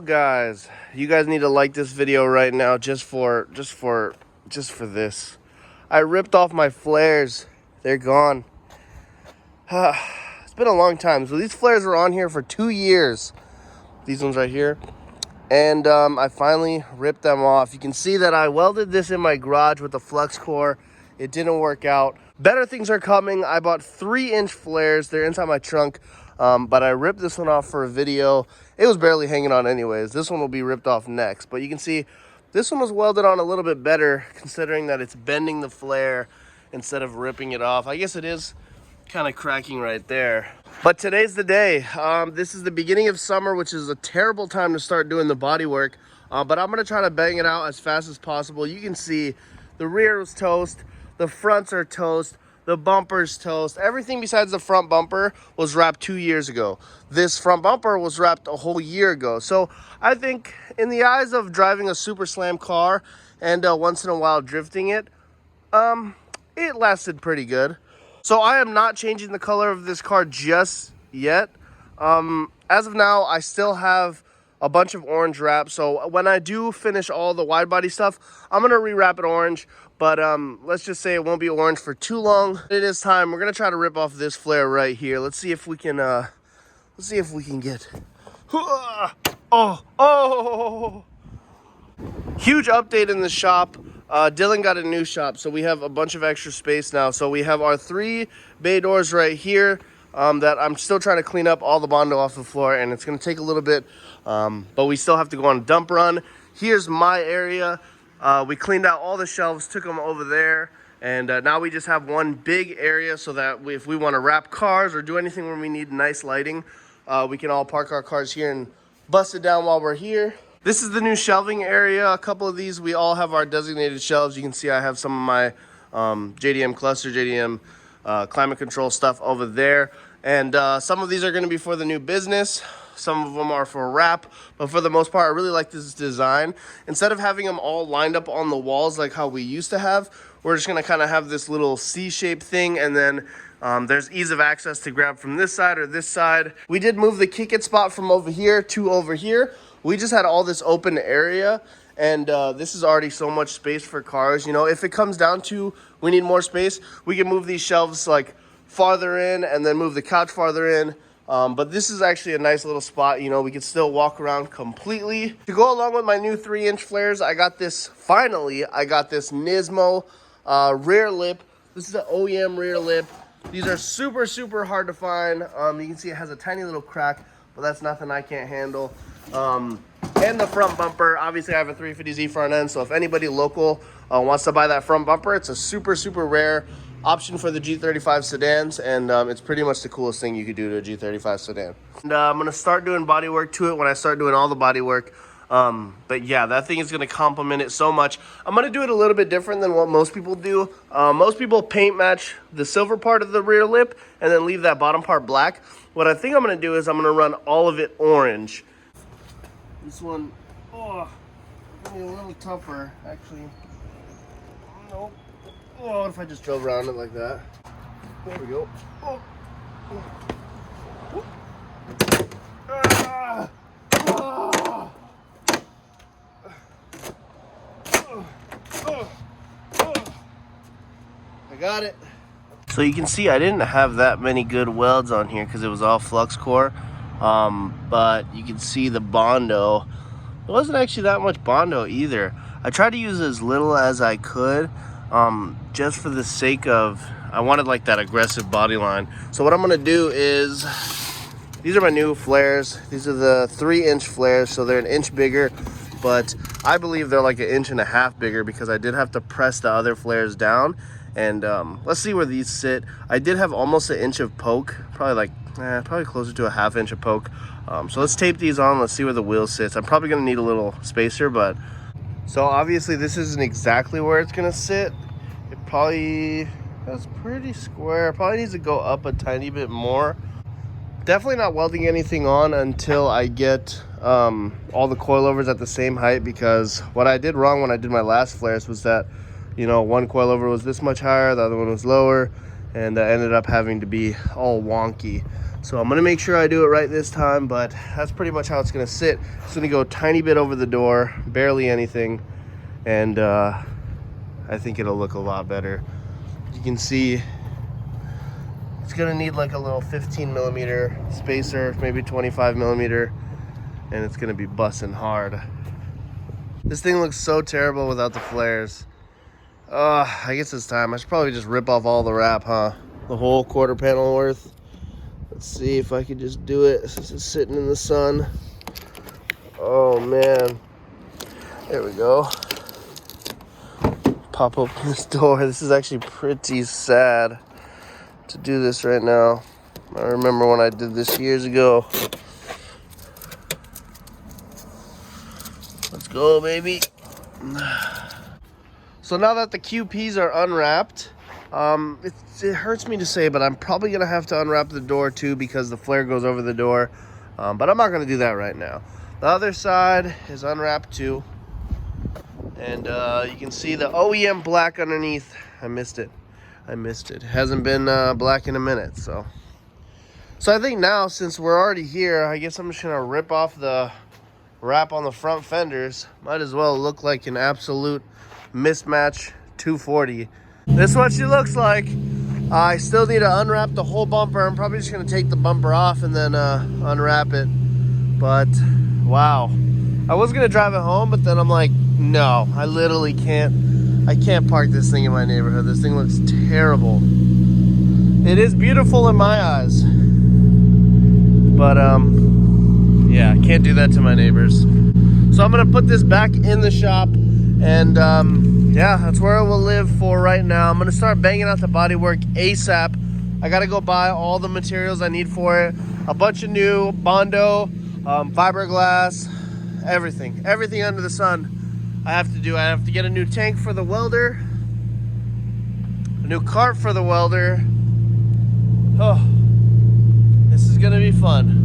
guys, you guys need to like this video right now just for this. I ripped off my flares. They're gone. It's been a long time. So these flares were on here for 2 years. These ones right here. And I finally ripped them off. You can see that I welded this in my garage with the flux core. It didn't work out. Better things are coming. I bought 3-inch flares. They're inside my trunk. But I ripped this one off for a video. It was barely hanging on anyways. This one will be ripped off next. But you can see this one was welded on a little bit better, considering that it's bending the flare instead of ripping it off. I guess it is kind of cracking right there. But today's the day. This is the beginning of summer, which is a terrible time to start doing the body work. But I'm gonna try to bang it out as fast as possible. You can see the rear was toast, the fronts are toast, the bumper's toast. Everything besides the front bumper was wrapped 2 years ago. This front bumper was wrapped a whole year ago. So I think in the eyes of driving a super slam car and once in a while drifting it, it lasted pretty good. So I am not changing the color of this car just yet. As of now, I still have a bunch of orange wrap. So when I do finish all the wide body stuff, I'm gonna rewrap it orange. But let's just say it won't be orange for too long. It is time. We're gonna try to rip off this flare right here. Let's see if we can get. Oh! Huge update in the shop. Dylan got a new shop, so we have a bunch of extra space now. So we have our 3 bay doors right here that I'm still trying to clean up all the Bondo off the floor, and it's going to take a little bit, but we still have to go on a dump run. Here's my area. We cleaned out all the shelves, took them over there, and now we just have one big area so that if we want to wrap cars or do anything when we need nice lighting, we can all park our cars here and bust it down while we're here. This is the new shelving area. A couple of these, we all have our designated shelves. You can see I have some of my JDM cluster, JDM climate control stuff over there. And some of these are gonna be for the new business. Some of them are for wrap, but for the most part, I really like this design. Instead of having them all lined up on the walls like how we used to have, we're just gonna kind of have this little C-shaped thing, and then there's ease of access to grab from this side or this side. We did move the kick it spot from over here to over here. We just had all this open area, and this is already so much space for cars. You know, if it comes down to we need more space, we can move these shelves like farther in and then move the couch farther in. But this is actually a nice little spot. You know, we can still walk around completely. To go along with my new 3-inch flares, I got this Nismo rear lip. This is an OEM rear lip. These are super, super hard to find. You can see it has a tiny little crack, but that's nothing I can't handle. And the front bumper, obviously I have a 350Z front end, so if anybody local wants to buy that front bumper, it's a super, super rare option for the G35 sedans, and it's pretty much the coolest thing you could do to a G35 sedan. And I'm gonna start doing body work to it when I start doing all the body work. But yeah, that thing is gonna complement it so much. I'm gonna do it a little bit different than what most people do. Most people paint match the silver part of the rear lip and then leave that bottom part black. What I think I'm gonna do is I'm gonna run all of it orange. This one, oh, a little tougher, actually. Nope. Oh, what if I just drove around it like that? There we go. Oh. Oh. Ah. Ah. I got it. So you can see I didn't have that many good welds on here because it was all flux core. But you can see the Bondo. It wasn't actually that much Bondo either. I tried to use as little as I could, just for the sake of, I wanted like that aggressive body line. So what I'm gonna do is, these are my new flares. These are the 3-inch flares, so they're an inch bigger, but I believe they're like 1.5 inches bigger because I did have to press the other flares down. And let's see where these sit. I did have almost 1 inch of poke, probably closer to 1/2 inch of poke. So let's tape these on. Let's see where the wheel sits. I'm probably gonna need a little spacer, but so obviously this isn't exactly where it's gonna sit. That's pretty square. Probably needs to go up a tiny bit more. Definitely not welding anything on until I get all the coilovers at the same height, because what I did wrong when I did my last flares was that, you know, one coilover was this much higher, the other one was lower, and ended up having to be all wonky. So I'm gonna make sure I do it right this time, but that's pretty much how it's gonna sit. It's gonna go a tiny bit over the door, barely anything, and I think it'll look a lot better. You can see it's gonna need like a little 15 millimeter spacer, maybe 25 millimeter, and it's gonna be bussing hard. This thing looks so terrible without the flares. I guess it's time. I should probably just rip off all the wrap, huh? The whole quarter panel worth. Let's see if I could just do it since it's sitting in the sun. Oh man. There we go. Pop open this door. This is actually pretty sad to do this right now. I remember when I did this years ago. Let's go, baby. So now that the QPs are unwrapped, it hurts me to say, but I'm probably going to have to unwrap the door too because the flare goes over the door. But I'm not going to do that right now. The other side is unwrapped too. And you can see the OEM black underneath. I missed it. It hasn't been black in a minute. So I think now, since we're already here, I guess I'm just going to rip off the wrap on the front fenders. Might as well look like an absolute mismatch 240. This is what she looks like. I still need to unwrap the whole bumper. I'm probably just going to take the bumper off and then unwrap it. But wow, I was going to drive it home, but then I'm like, no, I literally can't. I can't park this thing in my neighborhood. This thing looks terrible. It is beautiful in my eyes, but yeah, can't do that to my neighbors. So I'm going to put this back in the shop. And yeah, that's where it will live for right now. I'm gonna start banging out the bodywork ASAP. I gotta go buy all the materials I need for it. A bunch of new Bondo, fiberglass, everything under the sun. I have to do. I have to get a new tank for the welder, a new cart for the welder. Oh, this is gonna be fun.